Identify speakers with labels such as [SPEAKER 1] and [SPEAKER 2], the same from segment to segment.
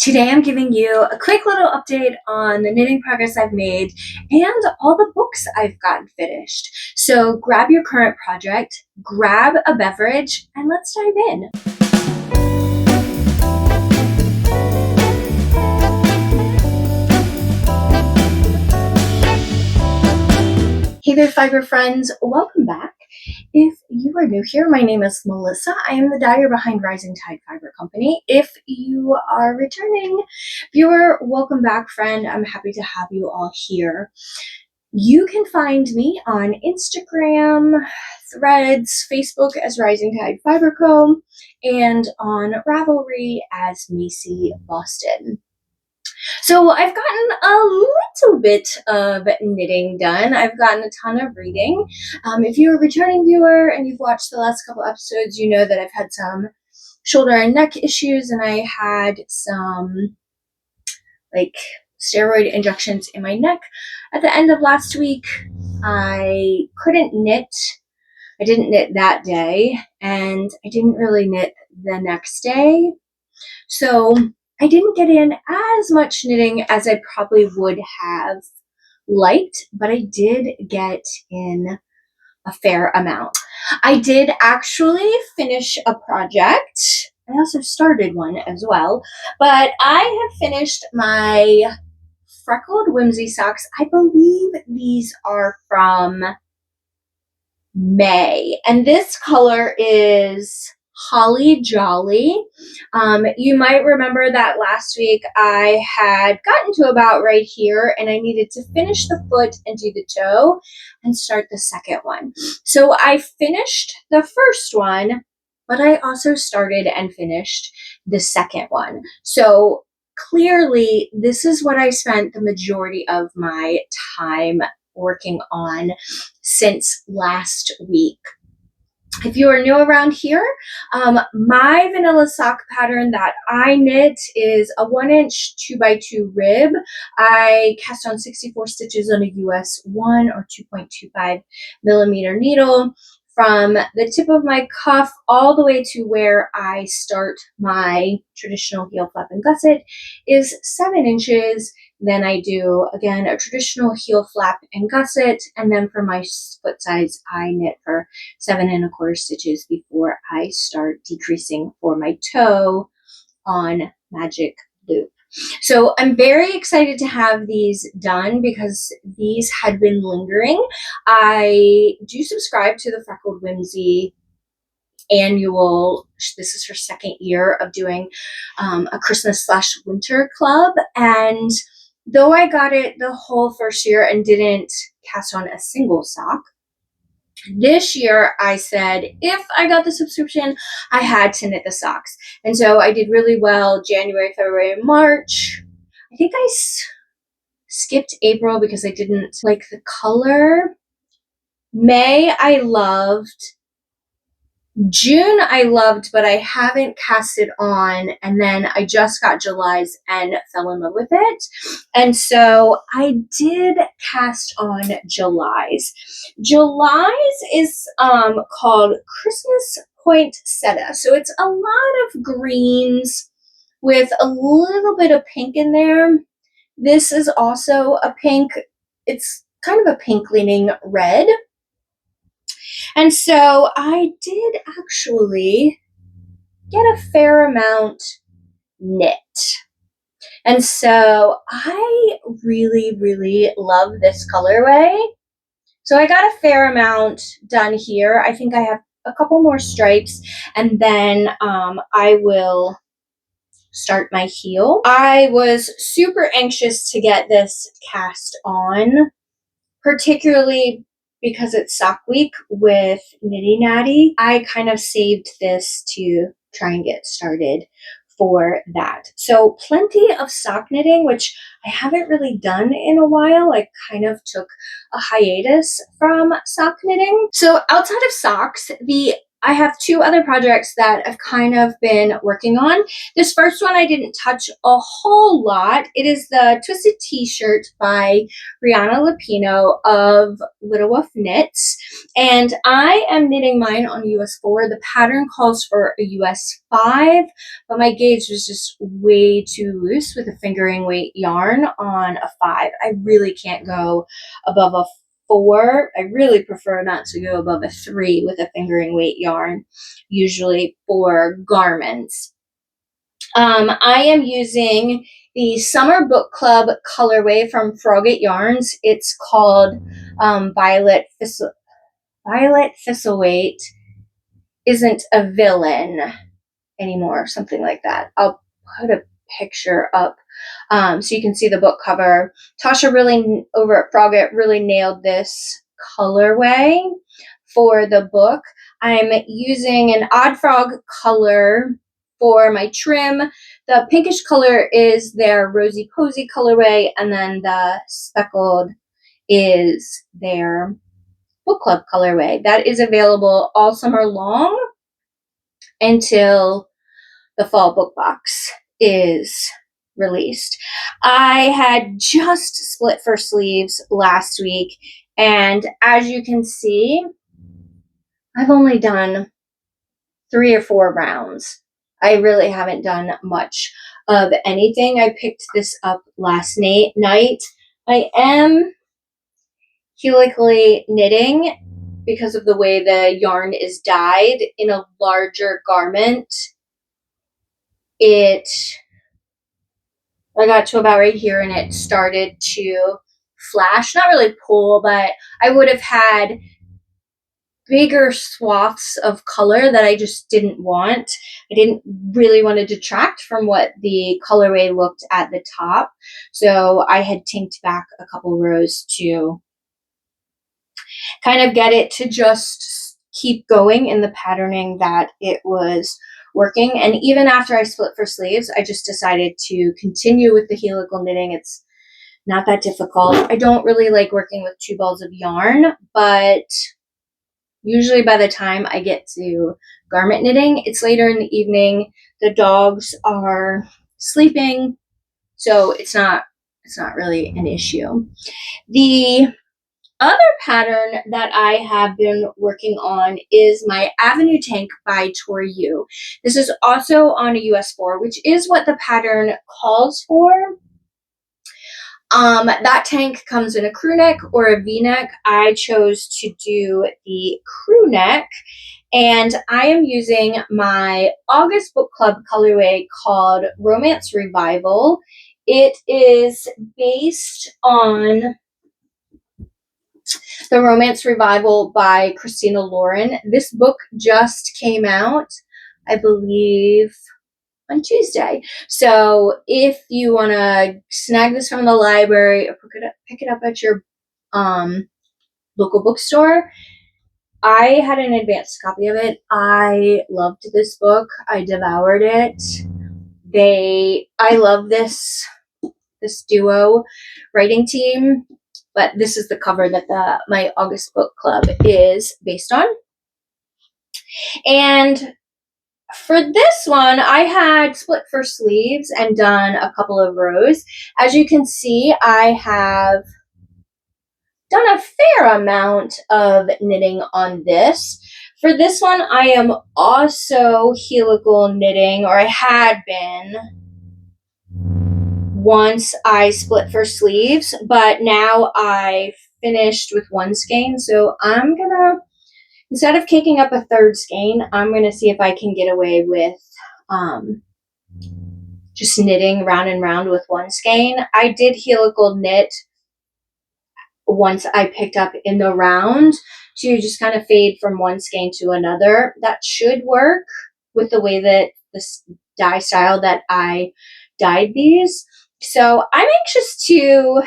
[SPEAKER 1] Today I'm giving you a quick little update on the knitting progress I've made and all the books I've gotten finished. So grab your current project, grab a beverage, and let's dive in. Hey there, fiber friends, welcome back. If you are new here, my name is Melissa. I am the dyer behind Rising Tide Fiber Company. If you are a returning viewer, welcome back, friend. I'm happy to have you all here. You can find me on Instagram, Threads, Facebook as Rising Tide Fiber Co., and on Ravelry as Macy Boston. So I've gotten a little bit of knitting done. I've gotten a ton of reading. If you're a returning viewer and you've watched the last couple episodes, you know that I've had some shoulder and neck issues, and I had some steroid injections in my neck at the end of last week. I couldn't knit. I didn't knit that day, and I didn't really knit the next day. So I didn't get in as much knitting as I probably would have liked, but I did get in a fair amount. I did actually finish a project. I also started one as well, but I have finished my Freckled Whimsy socks. I believe these are from May, and this color is Holly Jolly. You might remember that last week I had gotten to about right here, and I needed to finish the foot and do the toe and start the second one. So I finished the first one, but I also started and finished the second one. So clearly this is what I spent the majority of my time working on since last week. If you are new around here, my vanilla sock pattern that I knit is a 1-inch 2x2 rib. I cast on 64 stitches on a US 1 or 2.25 millimeter needle. From the tip of my cuff all the way to where I start my traditional heel flap and gusset is 7 inches. Then I do, again, a traditional heel flap and gusset. And then for my foot size, I knit for 7 1/4 stitches before I start decreasing for my toe on Magic Loop. So I'm very excited to have these done because these had been lingering. I do subscribe to the Freckled Whimsy annual. This is her second year of doing a Christmas/winter club. And though I got it the whole first year and didn't cast on a single sock, this year I said if I got the subscription, I had to knit the socks. And so I did really well January, February, March. I think I skipped April because I didn't like the color. May I loved. June I loved, but I haven't cast it on, and then I just got July's and fell in love with it. And so I did cast on July's. July's is called Christmas Poinsettia. So it's a lot of greens with a little bit of pink in there. This is also a pink. It's kind of a pink leaning red. And so I did actually get a fair amount knit. And so I really, really love this colorway. So I got a fair amount done here. I think I have a couple more stripes, and then I will start my heel. I was super anxious to get this cast on, particularly because it's sock week with Nitty Natty. I kind of saved this to try and get started for that. So plenty of sock knitting, which I haven't really done in a while. I kind of took a hiatus from sock knitting. So outside of socks, the I have two other projects that I've kind of been working on. This first one I didn't touch a whole lot. It is the Twisted T-shirt by Briana Lupino of Little Wolf Knits. And I am knitting mine on US 4. The pattern calls for a US 5, but my gauge was just way too loose with a fingering weight yarn on a 5. I really can't go above a 4. I really prefer not to go above a 3 with a fingering weight yarn, usually for garments. I am using the Summer Book Club colorway from Freckled Yarns. It's called Violet Thistlewaite Isn't a Villain Anymore, something like that. I'll put a picture up so you can see the book cover. Tasha really over at Froggett really nailed this colorway for the book. I'm using an Odd Frog color for my trim. The pinkish color is their Rosy Posy colorway, and then the speckled is their book club colorway. That is available all summer long until the fall book box is released. I had just split for sleeves last week, and as you can see, I've only done 3 or 4 rounds. I really haven't done much of anything. I picked this up last night. I am helically knitting because of the way the yarn is dyed in a larger garment. I got to about right here and it started to flash, not really pull, but I would have had bigger swaths of color that I just didn't want. I didn't really want to detract from what the colorway looked at the top. So I had tinked back a couple rows to kind of get it to just keep going in the patterning that it was working. And even after I split for sleeves, I just decided to continue with the helical knitting. It's not that difficult. I don't really like working with 2 balls of yarn, but usually by the time I get to garment knitting, it's later in the evening. The dogs are sleeping, so it's not really an issue. The other pattern that I have been working on is my Avenue Tank by Tori Yu. This is also on a US 4, which is what the pattern calls for. That tank comes in a crew neck or a V-neck. I chose to do the crew neck, and I am using my August book club colorway called Romance Revival. It is based on the Romance Revival by Christina Lauren. This book just came out, I believe, on Tuesday. So if you want to snag this from the library or pick it up at your local bookstore, I had an advanced copy of it. I loved this book. I devoured it. I love this duo writing team, but this is the cover that my August book club is based on. And for this one, I had split for sleeves and done a couple of rows. As you can see, I have done a fair amount of knitting on this. For this one, I am also helical knitting, or I had been once I split for sleeves, but now I finished with one skein, so I'm gonna, instead of kicking up a third skein, I'm gonna see if I can get away with just knitting round and round with one skein. I did helical knit once I picked up in the round to just kind of fade from one skein to another. That should work with the way that this dye style that I dyed these. So I'm anxious to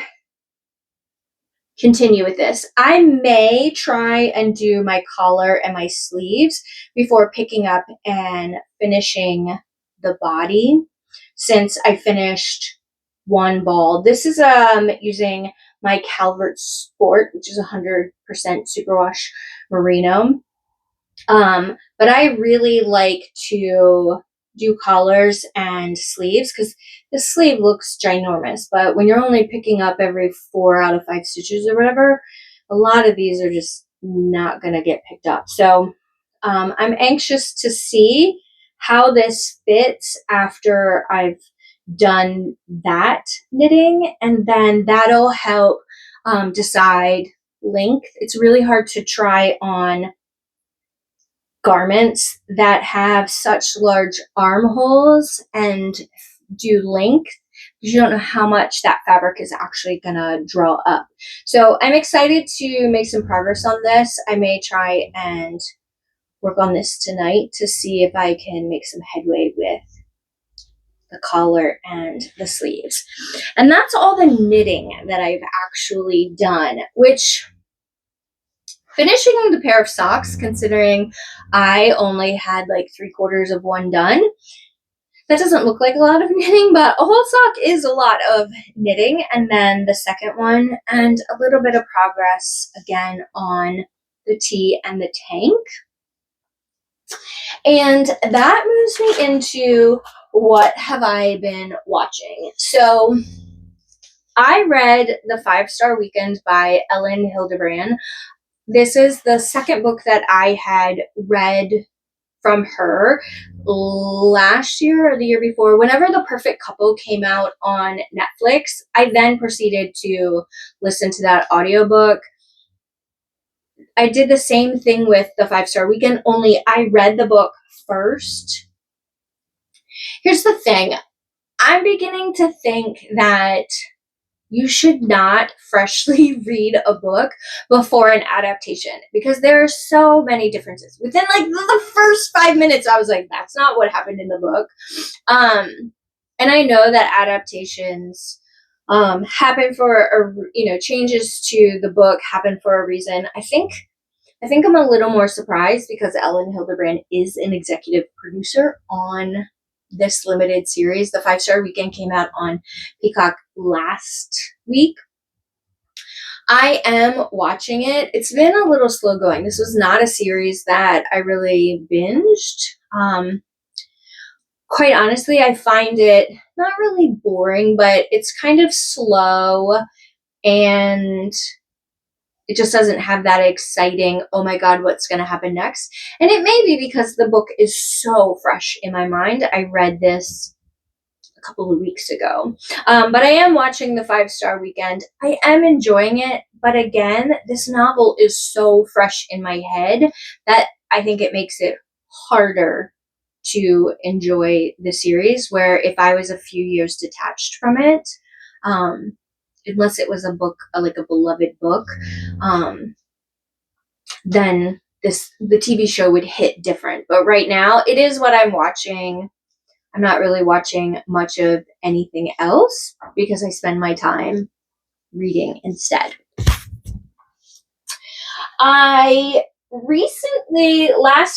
[SPEAKER 1] continue with this. I may try and do my collar and my sleeves before picking up and finishing the body, since I finished one ball. This is using my Calvert Sport, which is 100% superwash merino. But I really like to do collars and sleeves because the sleeve looks ginormous, but when you're only picking up every 4 out of 5 stitches or whatever, a lot of these are just not going to get picked up. So I'm anxious to see how this fits after I've done that knitting, and then that'll help decide length. It's really hard to try on garments that have such large armholes and do length because you don't know how much that fabric is actually gonna draw up. So I'm excited to make some progress on this. I may try and work on this tonight to see if I can make some headway with the collar and the sleeves. And that's all the knitting that I've actually done, which finishing the pair of socks, considering I only had like 3/4 of one done, that doesn't look like a lot of knitting, but a whole sock is a lot of knitting. And then the second one, and a little bit of progress again on the tee and the tank. And that moves me into what have I been watching. So I read The 5-Star Weekend by Elin Hilderbrand. This is the second book that I had read from her last year or the year before. Whenever The Perfect Couple came out on Netflix, I then proceeded to listen to that audiobook. I did the same thing with The 5-Star Weekend, only I read the book first. Here's the thing. I'm beginning to think that you should not freshly read a book before an adaptation because there are so many differences. Within like the first 5 minutes, I was like, that's not what happened in the book. And I know that adaptations happen for, changes to the book happen for a reason. I think I'm a little more surprised because Elin Hilderbrand is an executive producer on this limited series. The 5-Star Weekend came out on Peacock last week. I am watching it. It's been a little slow going. This was not a series that I really binged. Quite honestly, I find it not really boring, but it's kind of slow and it just doesn't have that exciting, oh my God, what's going to happen next? And it may be because the book is so fresh in my mind. I read this a couple of weeks ago. But I am watching The 5-Star Weekend. I am enjoying it. But again, this novel is so fresh in my head that I think it makes it harder to enjoy the series, where if I was a few years detached from it, unless it was a book, like a beloved book, then the TV show would hit different. But right now, it is what I'm watching. I'm not really watching much of anything else because I spend my time reading instead. Last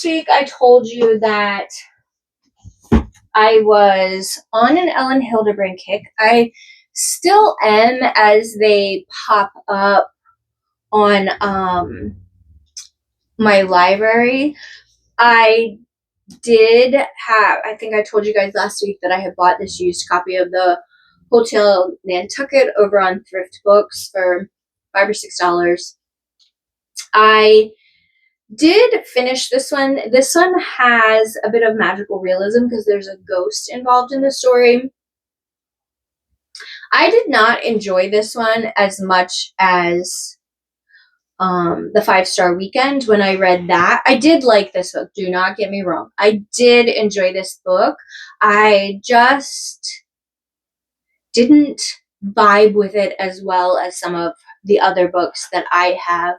[SPEAKER 1] week, I told you that I was on an Elin Hilderbrand kick. I still am, as they pop up on my library. I think I told you guys last week that I had bought this used copy of the Hotel Nantucket over on Thrift Books for $5 or $6. I did finish this one. This one has a bit of magical realism because there's a ghost involved in the story. I did not enjoy this one as much as The 5-Star Weekend. When I read that, I did like this book. Do not get me wrong. I did enjoy this book. I just didn't vibe with it as well as some of the other books that I have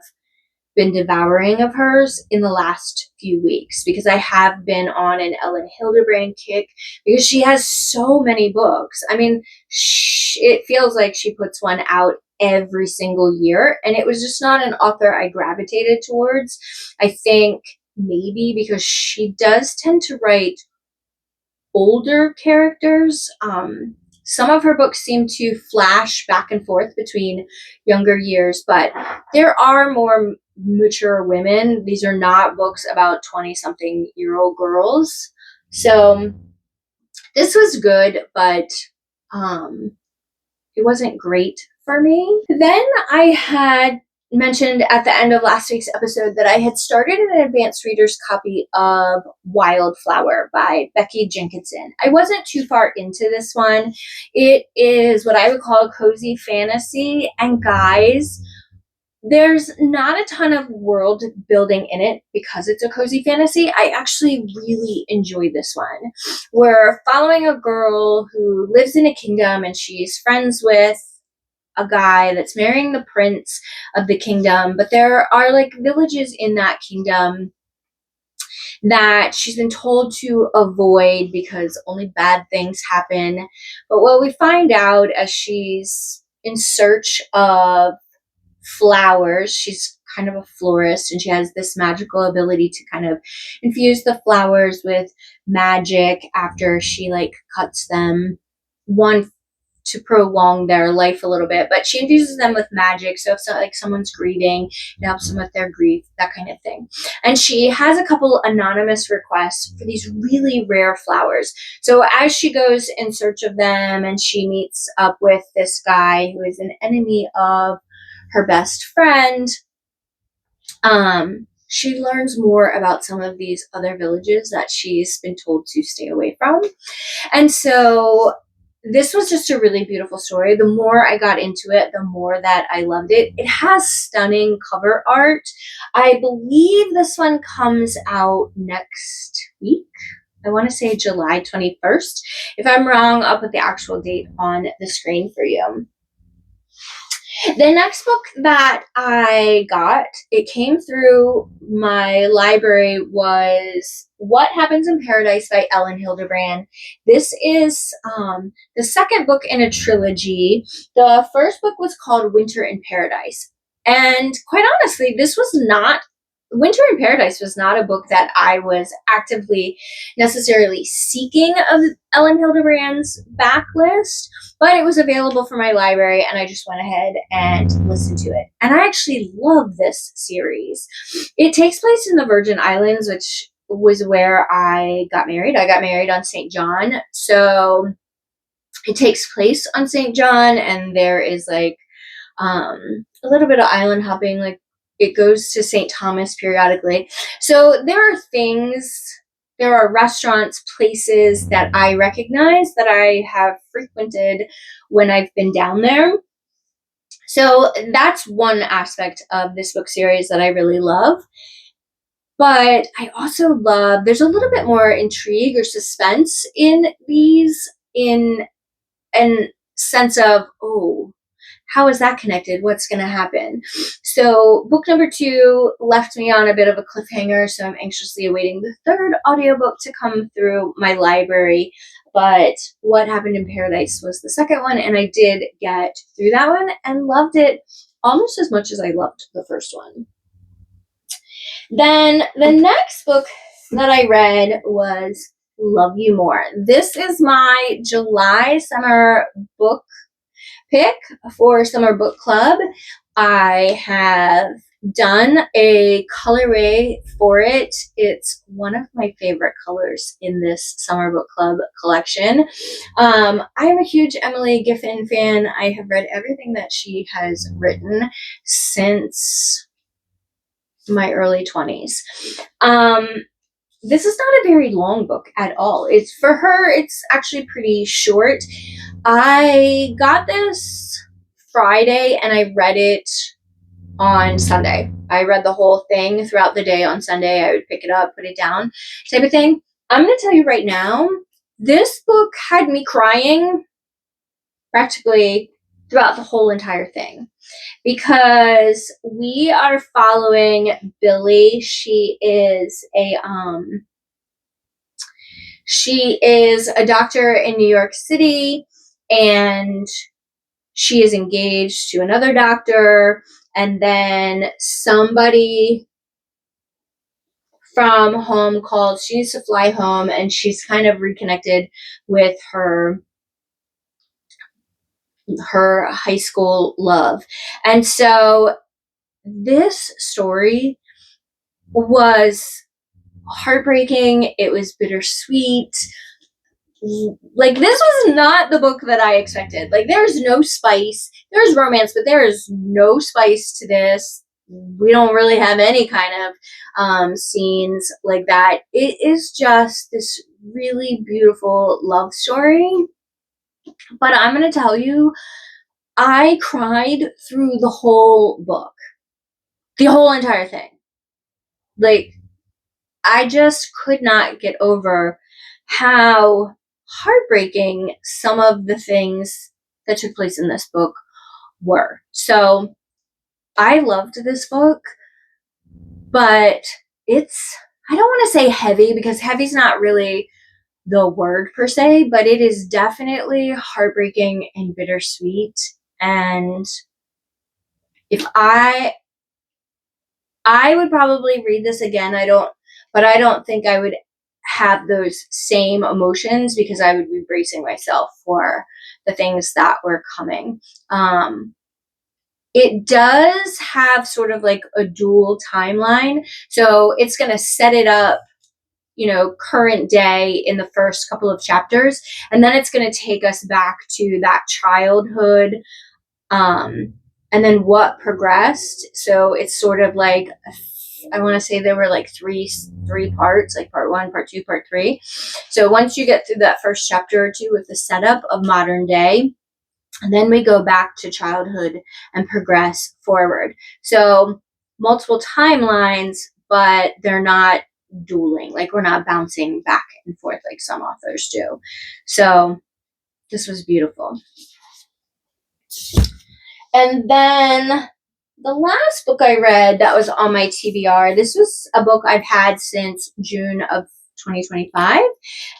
[SPEAKER 1] been devouring of hers in the last few weeks, because I have been on an Elin Hilderbrand kick because she has so many books. I mean, it feels like she puts one out every single year, and it was just not an author I gravitated towards. I think maybe because she does tend to write older characters. Some of her books seem to flash back and forth between younger years, but there are more mature women. These are not books about 20-something-year-old girls. So this was good, but it wasn't great for me. Then I had mentioned at the end of last week's episode that I had started an advanced reader's copy of Wildflower by Becky Jenkinson. I wasn't too far into this one. It is what I would call a cozy fantasy, and guys, there's not a ton of world building in it because it's a cozy fantasy. I actually really enjoyed this one. We're following a girl who lives in a kingdom, and she's friends with a guy that's marrying the prince of the kingdom, but there are like villages in that kingdom that she's been told to avoid because only bad things happen. But what we find out as she's in search of flowers, she's kind of a florist, and she has this magical ability to kind of infuse the flowers with magic after she like cuts them, one to prolong their life a little bit, but she infuses them with magic. So if like someone's grieving, it helps them with their grief, that kind of thing. And she has a couple anonymous requests for these really rare flowers. So as she goes in search of them, and she meets up with this guy who is an enemy of her best friend, she learns more about some of these other villages that she's been told to stay away from. And so this was just a really beautiful story. The more I got into it, the more that I loved it. It has stunning cover art. I believe this one comes out next week. I want to say July 21st. If I'm wrong, I'll put the actual date on the screen for you. The next book that I got, it came through my library, was What Happens in Paradise by Elin Hilderbrand. This is the second book in a trilogy. The first book was called Winter in Paradise. And quite honestly, Winter in Paradise was not a book that I was actively necessarily seeking of Elin Hilderbrand's backlist, but it was available for my library, and I just went ahead and listened to it. And I actually love this series. It takes place in the Virgin Islands, which was where I got married. I got married on St. John, so it takes place on St. John, and there is like a little bit of island hopping, like it goes to St. Thomas periodically. So there are restaurants, places that I recognize that I have frequented when I've been down there. So that's one aspect of this book series that I really love. But I also love, there's a little bit more intrigue or suspense in these, in a sense of, oh, how is that connected? What's going to happen? So book number 2 left me on a bit of a cliffhanger, so I'm anxiously awaiting the third audiobook to come through my library. But What Happened in Paradise was the second one, and I did get through that one and loved it almost as much as I loved the first one. Then the next book that I read was Love You More. This is my July summer book pick for summer book club. I have done a colorway for it. It's one of my favorite colors in this summer book club collection. I am a huge Emily Giffin fan. I have read everything that she has written since my early 20s. This is not a very long book at all. It's for her, it's actually pretty short. I got this Friday and I read it on Sunday. I read the whole thing throughout the day on Sunday. I would pick it up, put it down, type of thing. I'm going to tell you right now, this book had me crying practically throughout the whole entire thing, because we are following Billy. She is a doctor in New York City, and she is engaged to another doctor, and then somebody from home called. She needs to fly home, and she's kind of reconnected with her high school love. And so this story was heartbreaking. It was bittersweet. Like, this was not the book that I expected. Like, there's no spice. There's romance, but there is no spice to this. We don't really have any kind of scenes like that. It is just this really beautiful love story. But I'm going to tell you, I cried through the whole book. The whole entire thing. Like, I just could not get over how heartbreaking some of the things that took place in this book were. So I loved this book, but I don't want to say heavy, because heavy's not really the word per se, but it is definitely heartbreaking and bittersweet. And if I would probably read this again. I don't think I would have those same emotions, because I would be bracing myself for the things that were coming. It does have sort of like a dual timeline. So it's going to set it up, current day in the first couple of chapters. And then it's going to take us back to that childhood, and then what progressed. So it's sort of like, I want to say there were like three parts, like part 1, part 2, part 3. So once you get through that first chapter or two with the setup of modern day, and then we go back to childhood and progress forward. So multiple timelines, but they're not dueling. Like, we're not bouncing back and forth like some authors do. So this was beautiful. And then the last book I read that was on my TBR, this was a book I've had since June of 2025.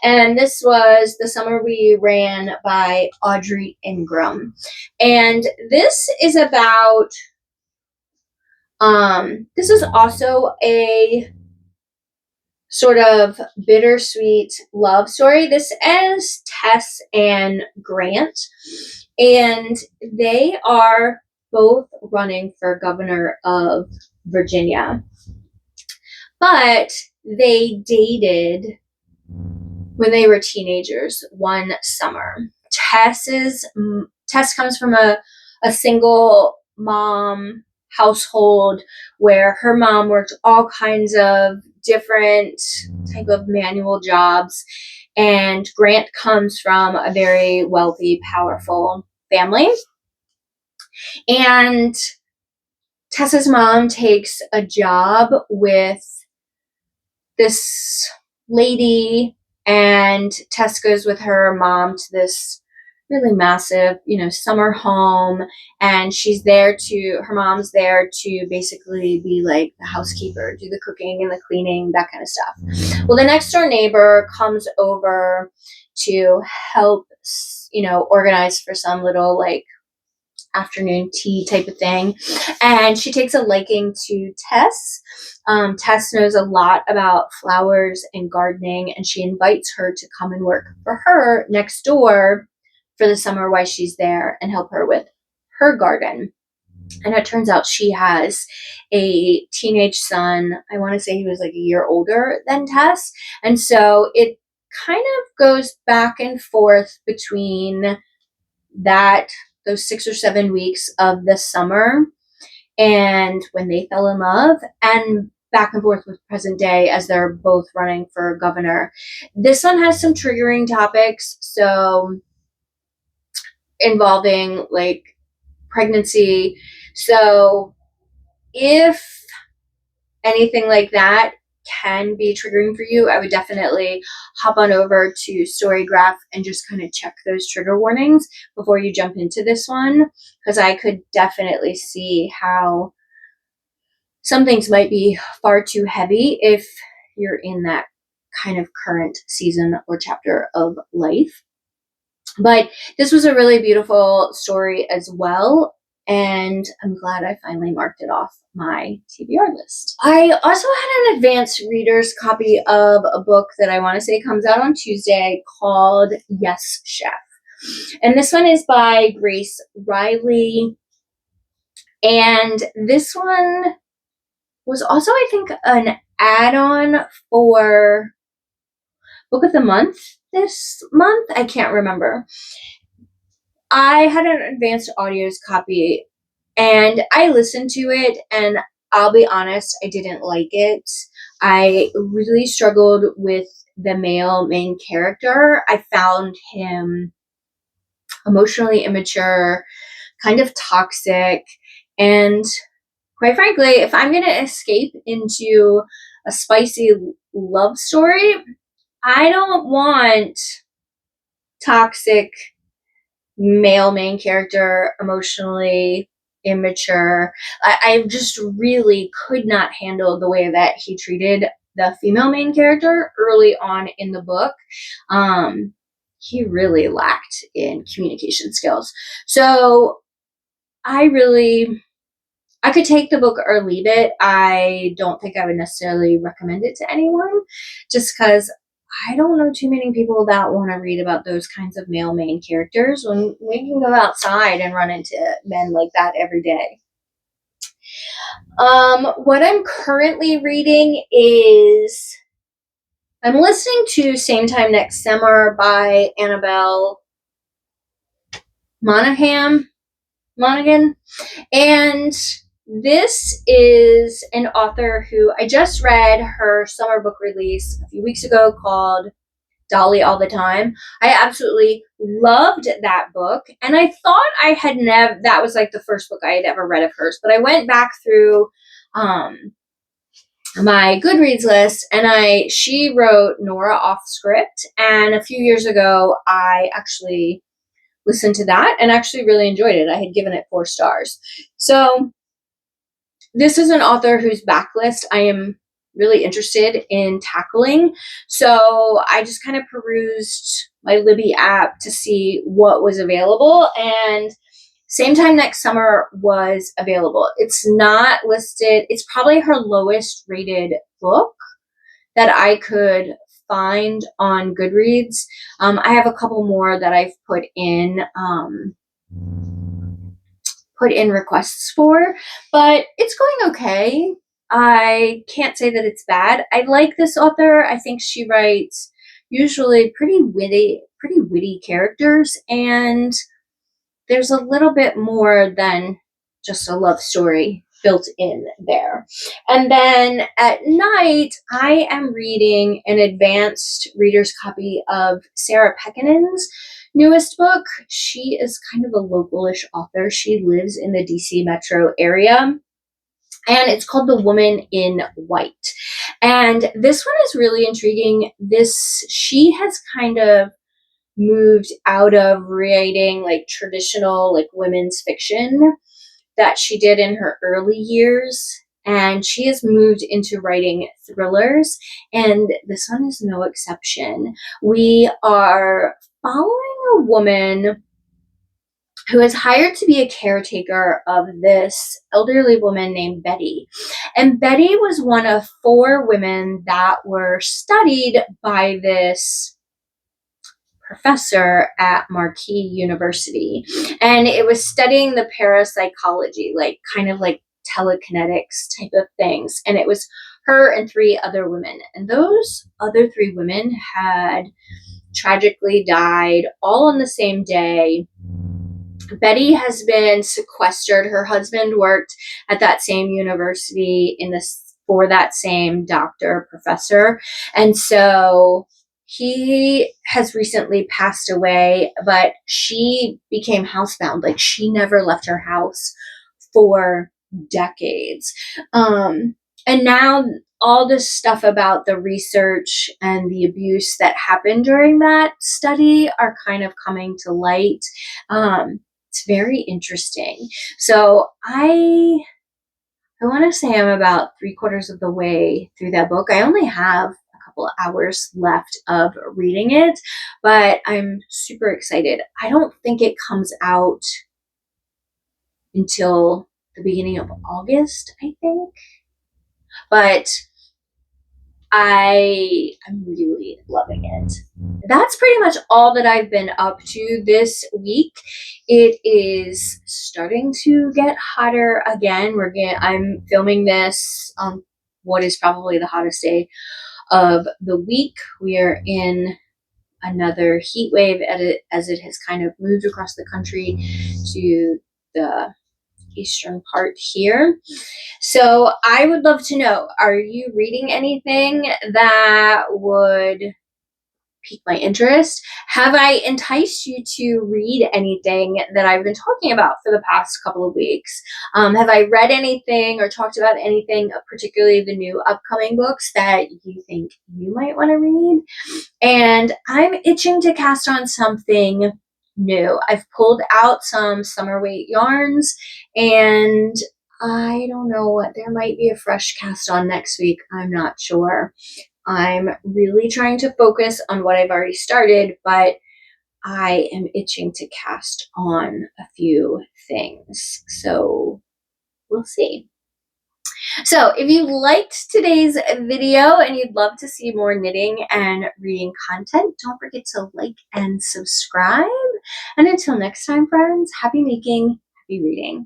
[SPEAKER 1] And this was The Summer We Ran by Audrey Ingram. And this is about, this is also a sort of bittersweet love story. This is Tess and Grant, and they are both running for governor of Virginia. But they dated when they were teenagers one summer. Tess comes from a single mom household where her mom worked all kinds of different type of manual jobs, and Grant comes from a very wealthy, powerful family. And Tessa's mom takes a job with this lady, and Tess goes with her mom to this really massive, summer home, and her mom's there to basically be like the housekeeper, do the cooking and the cleaning, that kind of stuff. Well, the next door neighbor comes over to help, organize for some little like afternoon tea type of thing, and she takes a liking to Tess. Tess knows a lot about flowers and gardening, and she invites her to come and work for her next door for the summer while she's there and help her with her garden. And it turns out she has a teenage son. I want to say he was like a year older than Tess. And so it kind of goes back and forth between those 6 or 7 weeks of the summer and when they fell in love, and back and forth with present day as they're both running for governor. This one has some triggering topics, so involving like pregnancy. So if anything like that can be triggering for you, I would definitely hop on over to Storygraph and just kind of check those trigger warnings before you jump into this one, because I could definitely see how some things might be far too heavy if you're in that kind of current season or chapter of life. But this was a really beautiful story as well, and I'm glad I finally marked it off my TBR list. I also had an advanced reader's copy of a book that I want to say comes out on Tuesday called Yes, Chef. And this one is by Grace Reilly. And this one was also, I think, an add-on for Book of the Month this month. I can't remember. I had an advanced audios copy and I listened to it, and I'll be honest, I didn't like it. I really struggled with the male main character. I found him emotionally immature, kind of toxic, and quite frankly, if I'm going to escape into a spicy love story, I don't want toxic male main character, emotionally immature. I just really could not handle the way that he treated the female main character early on in the book. He really lacked in communication skills. So I could take the book or leave it. I don't think I would necessarily recommend it to anyone just because I don't know too many people that want to read about those kinds of male main characters when we can go outside and run into men like that every day. What I'm currently reading is I'm listening to Same Time Next Summer by Annabel Monaghan. And this is an author who I just read her summer book release a few weeks ago called Dolly All the Time. I absolutely loved that book. And I thought I had that was like the first book I had ever read of hers. But I went back through my Goodreads list and she wrote Nora Off Script. And a few years ago, I actually listened to that and actually really enjoyed it. I had given it 4 stars. So this is an author whose backlist I am really interested in tackling. So I just kind of perused my Libby app to see what was available, and Same Time Next Summer was available. It's not listed. It's probably her lowest rated book that I could find on Goodreads. I have a couple more that I've put in requests for, but it's going okay. I can't say that it's bad. I like this author. I think she writes usually pretty witty characters, and there's a little bit more than just a love story built in there. And then at night, I am reading an advanced reader's copy of Sarah Pekkanen's newest book. She is kind of a localish author. She lives in the DC metro area, and it's called The Woman in White. And this one is really intriguing. She has kind of moved out of writing like traditional like women's fiction that she did in her early years, and she has moved into writing thrillers, and this one is no exception. We are following a woman who is hired to be a caretaker of this elderly woman named Betty. And Betty was one of 4 women that were studied by this professor at Marquis University. And it was studying the parapsychology, like kind of like telekinetics type of things. And it was her and 3 other women. And those other 3 women had tragically died all on the same day. Betty has been sequestered. Her husband worked at that same university for that same doctor professor. And so he has recently passed away, but she became housebound. Like she never left her house for decades. And now all this stuff about the research and the abuse that happened during that study are kind of coming to light. It's very interesting. So I want to say I'm about 3/4 of the way through that book. I only have a couple of hours left of reading it, but I'm super excited. I don't think it comes out until the beginning of August, I think. But I'm really loving it. That's pretty much all that I've been up to this week. It is starting to get hotter again. I'm filming this on what is probably the hottest day of the week. We are in another heat wave as it has kind of moved across the country to the eastern part here. So I would love to know, are you reading anything that would pique my interest? Have I enticed you to read anything that I've been talking about for the past couple of weeks? Have I read anything or talked about anything, particularly the new upcoming books that you think you might want to read? And I'm itching to cast on something new. I've pulled out some summer weight yarns, and I don't know what, there might be a fresh cast on next week. I'm not sure. I'm really trying to focus on what I've already started, but I am itching to cast on a few things. So we'll see. So if you liked today's video and you'd love to see more knitting and reading content, don't forget to like and subscribe. And until next time, friends, happy making, happy reading.